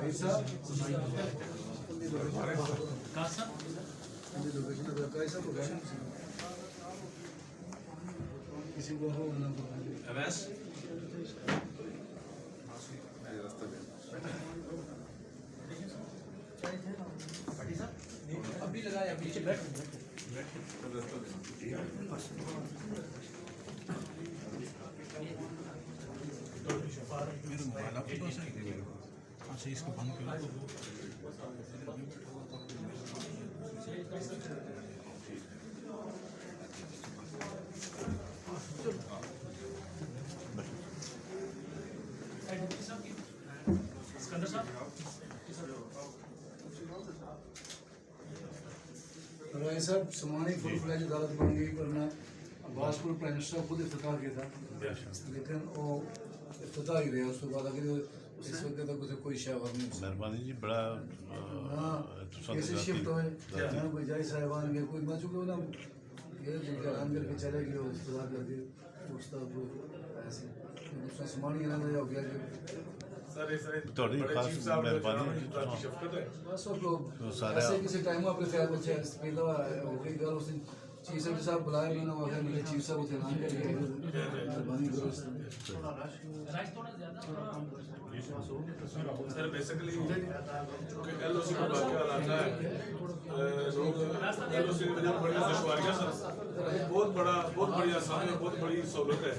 कैसा कैसा तो किसी को हो ना अवैस अभी लगाया पीछे बैठ मेरे मोबाइल आपके पास है? अच्छा इसको बंद करो। सिकंदर साहब राय साहब समानी फुल फ्लैज अदालत बन गई वरना अब्बासपुर प्राइम मिनिस्टर खुद इफ्तिताह किया था लेकिन वो इफ्तिताह ही रहा उसके बाद अगर इस वक्त तक उसे कोई शाबाश नहीं मेहरबानी जी बड़ा हाँ कैसे शिफ्ट हुए ना कोई जाए साहिबान के कोई मैं चुके ना ये जिनका आराम करके चले गए और इफ्तिताह कर दिए उसका ऐसे दूसरा समानी ना हो गया कि थोड़ी खास मेहरबानी बस वो ऐसे किसी टाइम अपने ख्याल बच्चे पहला हो गई गल उस दिन चीफ साहब साहब बुलाए मैंने वहाँ मुझे चीफ साहब उसे नाम कर दिया मेहरबानी करो सर बेसिकली चूँकि LOC का वाक़या आता है लोग LOC की वजह से बड़ी दुश्वारियाँ सर बहुत बड़ी आसानी और बहुत बड़ी सहूलत है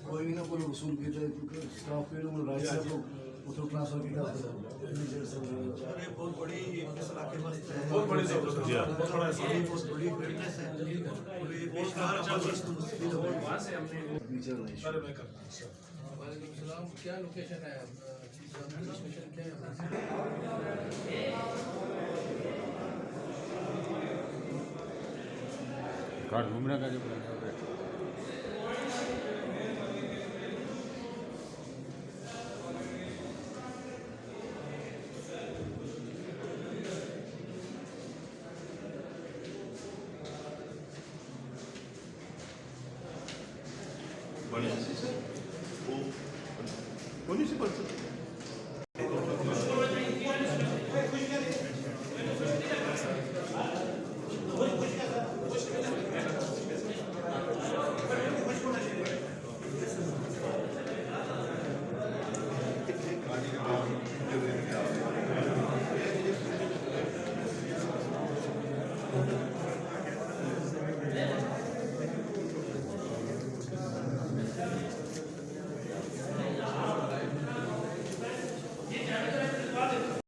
कोई भी ना कोई वसूल की स्टाफ पे राज साहब को उधर ट्रांसफर किया बहुत बड़ी बहुत बड़ी सहूलत है बहुत बड़ा सर मैं करता हूँ सर क्या लोकेशन है क्या है कार्ड घूमने का जो बढ़िया वो कौन सी